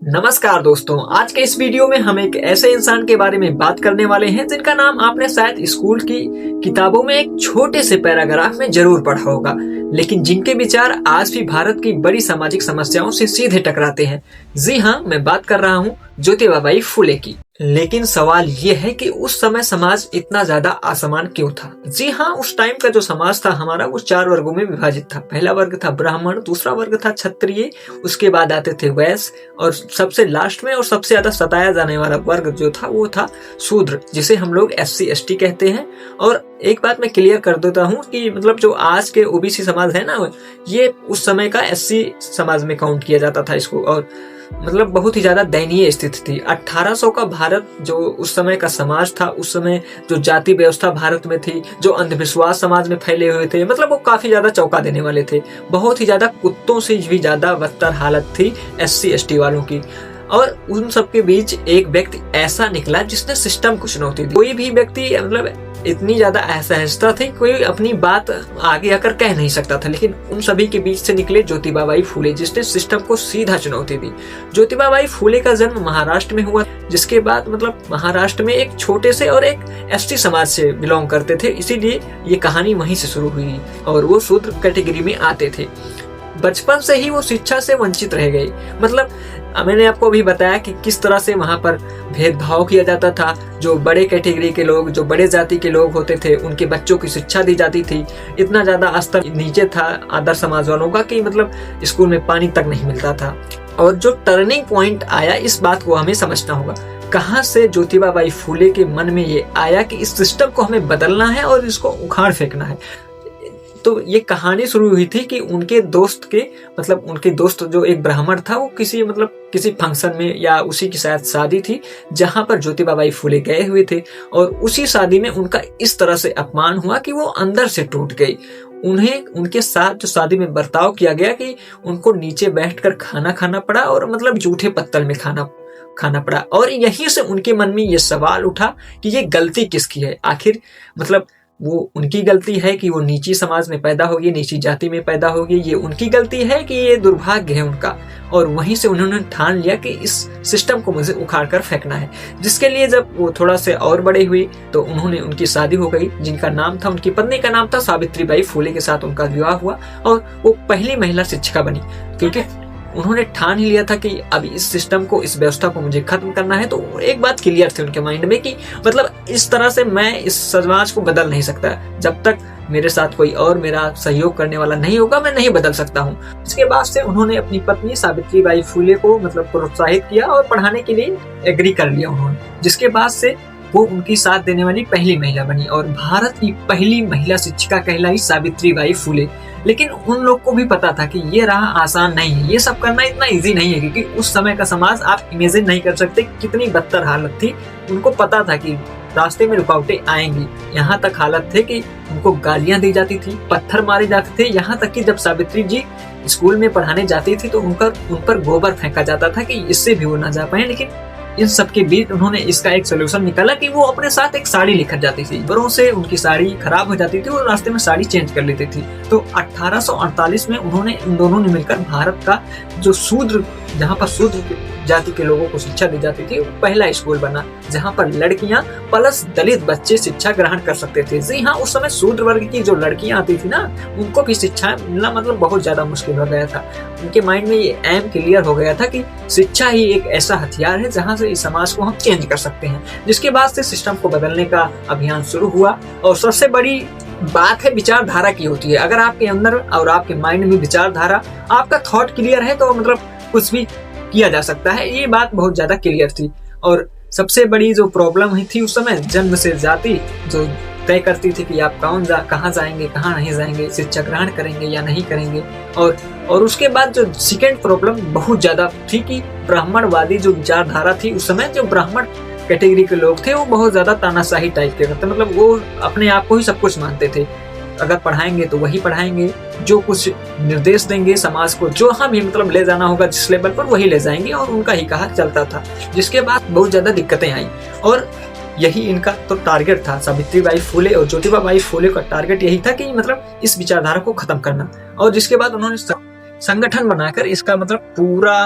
नमस्कार दोस्तों, आज के इस वीडियो में हम एक ऐसे इंसान के बारे में बात करने वाले हैं जिनका नाम आपने शायद स्कूल की किताबों में एक छोटे से पैराग्राफ में जरूर पढ़ा होगा, लेकिन जिनके विचार आज भी भारत की बड़ी सामाजिक समस्याओं से सीधे टकराते हैं। जी हाँ, मैं बात कर रहा हूँ ज्योतिबाबाई फुले की। लेकिन सवाल ये है कि उस समय समाज इतना ज्यादा असमान क्यों था। जी हाँ, उस टाइम का जो समाज था हमारा वो 4 वर्गों में विभाजित था। पहला वर्ग था ब्राह्मण, दूसरा वर्ग था क्षत्रिय, उसके बाद आते थे वैश्य और सबसे लास्ट में और सबसे ज्यादा सताया जाने वाला वर्ग जो था वो था शूद्र, जिसे हम लोग SC ST कहते हैं। और एक बात मैं क्लियर कर देता हूँ कि मतलब जो आज के OBC समाज है ना, ये उस समय का SC समाज में काउंट किया जाता था इसको। और मतलब बहुत ही ज्यादा दयनीय स्थिति थी। 1800 का भारत जो उस समय का समाज था, उस समय जो जाति व्यवस्था भारत में थी, जो अंधविश्वास समाज में फैले हुए थे, मतलब वो काफी ज्यादा चौंका देने वाले थे। बहुत ही ज्यादा कुत्तों से भी ज्यादा बदतर हालत थी SC ST वालों की। और उन सबके बीच एक व्यक्ति ऐसा निकला जिसने सिस्टम को चुनौती दी। कोई भी व्यक्ति मतलब इतनी ज्यादा असहजता थी, कोई अपनी बात आगे आकर कह नहीं सकता था, लेकिन उन सभी के बीच से निकले ज्योतिबाबाई फुले, जिसने सिस्टम को सीधा चुनौती दी। ज्योतिबाबाई फुले का जन्म महाराष्ट्र में हुआ, जिसके बाद मतलब महाराष्ट्र में एक छोटे से और एक ST समाज से बिलोंग करते थे, इसीलिए ये कहानी वहीं से शुरू हुई और वो शूद्र कैटेगरी में आते थे। बचपन से ही वो शिक्षा से वंचित रह गए। मतलब मैंने आपको अभी बताया कि किस तरह से वहां पर भेदभाव किया जाता था। जो बड़े कैटेगरी के लोग, जो बड़े जाति के लोग होते थे, उनके बच्चों की शिक्षा दी जाती थी। इतना ज्यादा स्तर नीचे था आदर्श समाज वालों का कि मतलब स्कूल में पानी तक नहीं मिलता था। और जो टर्निंग पॉइंट आया, इस बात को हमें समझना होगा। कहां से ज्योतिबाबाई फुले के मन में ये आया कि इस सिस्टम को हमें बदलना है और इसको उखाड़ फेंकना है। तो ये कहानी शुरू हुई थी कि उनके दोस्त के मतलब उनके दोस्त जो एक ब्राह्मण था, वो किसी फंक्शन में या उसी की शायद शादी थी जहां पर ज्योतिबाबाई फुले गए हुए थे। और उसी शादी में उनका इस तरह से अपमान हुआ कि वो अंदर से टूट गई। उन्हें उनके साथ जो शादी में बर्ताव किया गया कि उनको नीचे बैठकर खाना खाना पड़ा और मतलब जूठे पत्तल में खाना पड़ा। और यहीं से उनके मन में ये सवाल उठा कि ये गलती किसकी है। आखिर मतलब वो उनकी गलती है कि वो नीची समाज में पैदा हो गई, नीची जाति में पैदा हो गई, ये उनकी गलती है कि ये दुर्भाग्य है उनका। और वहीं से उन्होंने ठान लिया कि इस सिस्टम को मुझे उखाड़ कर फेंकना है। जिसके लिए जब वो थोड़ा से और बड़े हुए तो उनकी शादी हो गई, जिनका नाम था, उनकी पत्नी का नाम था सावित्रीबाई फुले के साथ उनका विवाह हुआ और वो पहली महिला शिक्षिका बनी। क्योंकि उन्होंने ठान ही लिया था कि अब इस सिस्टम को, इस व्यवस्था को मुझे खत्म करना है। तो एक बात क्लियर थी उनके माइंड में कि मतलब इस तरह से मैं इस समाज को बदल नहीं सकता। जब तक मेरे साथ कोई और मेरा सहयोग करने वाला नहीं होगा, मैं नहीं बदल सकता हूँ। इसके बाद से उन्होंने अपनी पत्नी सावित्रीबाई फुले को मतलब प्रोत्साहित किया और पढ़ाने के लिए एग्री कर लिया उन्होंने। जिसके बाद से वो उनकी साथ देने वाली पहली महिला बनी और भारत की पहली महिला शिक्षिका कहलाई सावित्रीबाई फुले। लेकिन उन लोग को भी पता था कि ये राह आसान नहीं है, ये सब करना इतना इजी नहीं है, क्योंकि उस समय का समाज आप इमेजिन नहीं कर सकते कितनी बदतर हालत थी। उनको पता था कि रास्ते में रुकावटें आएंगी। यहाँ तक हालत थे कि उनको गालियां दी जाती थी, पत्थर मारे जाते थे। यहाँ तक कि जब सावित्री जी स्कूल में पढ़ाने जाती थी तो उन पर गोबर फेंका जाता था कि इससे भी वो ना जा पाए। लेकिन इन सब के बीच उन्होंने इसका एक सोल्यूशन निकाला कि वो अपने साथ एक साड़ी लेकर जाती थी। बरों से उनकी साड़ी खराब हो जाती थी और रास्ते में साड़ी चेंज कर लेती थी। तो 1848 में उन्होंने इन दोनों ने मिलकर भारत का जो जहाँ पर शूद्र जाति के लोगों को शिक्षा दी जाती थी, पहला स्कूल बना जहाँ पर लड़कियां प्लस दलित बच्चे शिक्षा ग्रहण कर सकते थे। जी हाँ, उस समय शूद्र वर्ग की जो लड़कियां आती थी ना, उनको भी शिक्षा मिलना मतलब बहुत ज्यादा मुश्किल हो गया था। उनके माइंड में ये एम क्लियर हो गया था कि शिक्षा ही एक ऐसा हथियार है जहाँ से इस समाज को हम चेंज कर सकते हैं। जिसके बाद से सिस्टम को बदलने का अभियान शुरू हुआ। और सबसे बड़ी बात है विचारधारा की होती है। अगर आपके अंदर और आपके माइंड में विचारधारा, आपका थॉट क्लियर है तो मतलब कुछ भी किया जा सकता है। ये बात बहुत ज्यादा क्लियर थी। और सबसे बड़ी जो प्रॉब्लम थी उस समय, जन्म से जाति जो तय करती थी कि आप कहाँ जाएंगे, कहाँ नहीं जाएंगे, शिक्षा ग्रहण करेंगे या नहीं करेंगे। और उसके बाद जो सेकेंड प्रॉब्लम बहुत ज्यादा थी कि ब्राह्मणवादी जो विचारधारा थी उस समय, जो ब्राह्मण कैटेगरी के लोग थे वो बहुत ज्यादा तानाशाही टाइप के करते, मतलब वो अपने आप को ही सब कुछ मानते थे। अगर पढ़ाएंगे तो वही पढ़ाएंगे, जो कुछ निर्देश देंगे समाज को, जो हम ही मतलब ले जाना होगा जिस लेवल पर, वही ले जाएंगे और उनका ही कहा चलता था। जिसके बाद बहुत ज्यादा दिक्कतें आई और यही इनका तो टारगेट था। सावित्रीबाई फुले और ज्योतिबाबाई फुले का टारगेट यही था कि मतलब इस विचारधारा को खत्म करना। और जिसके बाद उन्होंने संगठन बनाकर इसका मतलब पूरा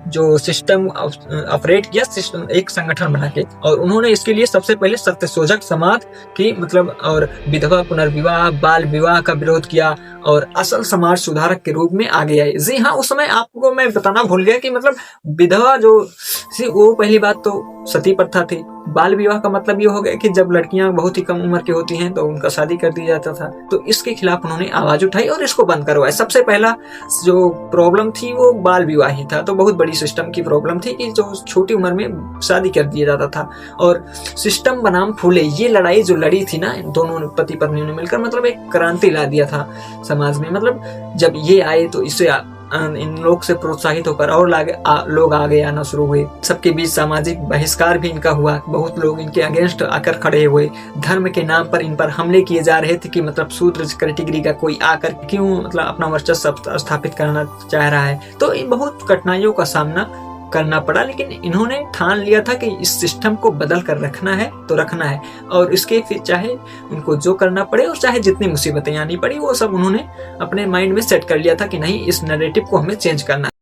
जो सिस्टम ऑपरेट किया, सिस्टम एक संगठन बना के, और उन्होंने इसके लिए सबसे पहले सत्यशोधक समाज की मतलब और विधवा पुनर्विवाह, बाल विवाह का विरोध किया और असल समाज सुधारक के रूप में आगे आए। जी हाँ, उस समय आपको मैं बताना भूल गया कि मतलब विधवा जो वो पहली बात तो सती प्रथा थी। बाल विवाह का मतलब ये हो गया कि जब लड़कियां बहुत ही कम उम्र की होती हैं तो उनका शादी कर दिया जाता था, तो इसके खिलाफ उन्होंने आवाज उठाई और इसको बंद करवाया। सबसे पहला जो प्रॉब्लम थी वो बाल विवाह ही था, तो बहुत बड़ी सिस्टम की प्रॉब्लम थी कि जो छोटी उम्र में शादी कर दिया जाता था। और सिस्टम बनाम फूले, ये लड़ाई जो लड़ी थी ना दोनों पति पत्नियों ने मिलकर, मतलब एक क्रांति ला दिया था समाज में। मतलब जब ये आए तो इससे इन लोग से प्रोत्साहित होकर और लोग आगे आना शुरू हुए। सबके बीच सामाजिक बहिष्कार भी इनका हुआ, बहुत लोग इनके अगेंस्ट आकर खड़े हुए। धर्म के नाम पर इन पर हमले किए जा रहे थे कि मतलब शूद्र कैटेगरी का कोई आकर क्यों मतलब अपना वर्चस्व स्थापित करना चाह रहा है। तो इन बहुत कठिनाइयों का सामना करना पड़ा, लेकिन इन्होंने ठान लिया था कि इस सिस्टम को बदल कर रखना है तो रखना है, और इसके फिर चाहे उनको जो करना पड़े और चाहे जितनी मुसीबतें आनी पड़ी वो सब उन्होंने अपने माइंड में सेट कर लिया था कि नहीं, इस नैरेटिव को हमें चेंज करना है।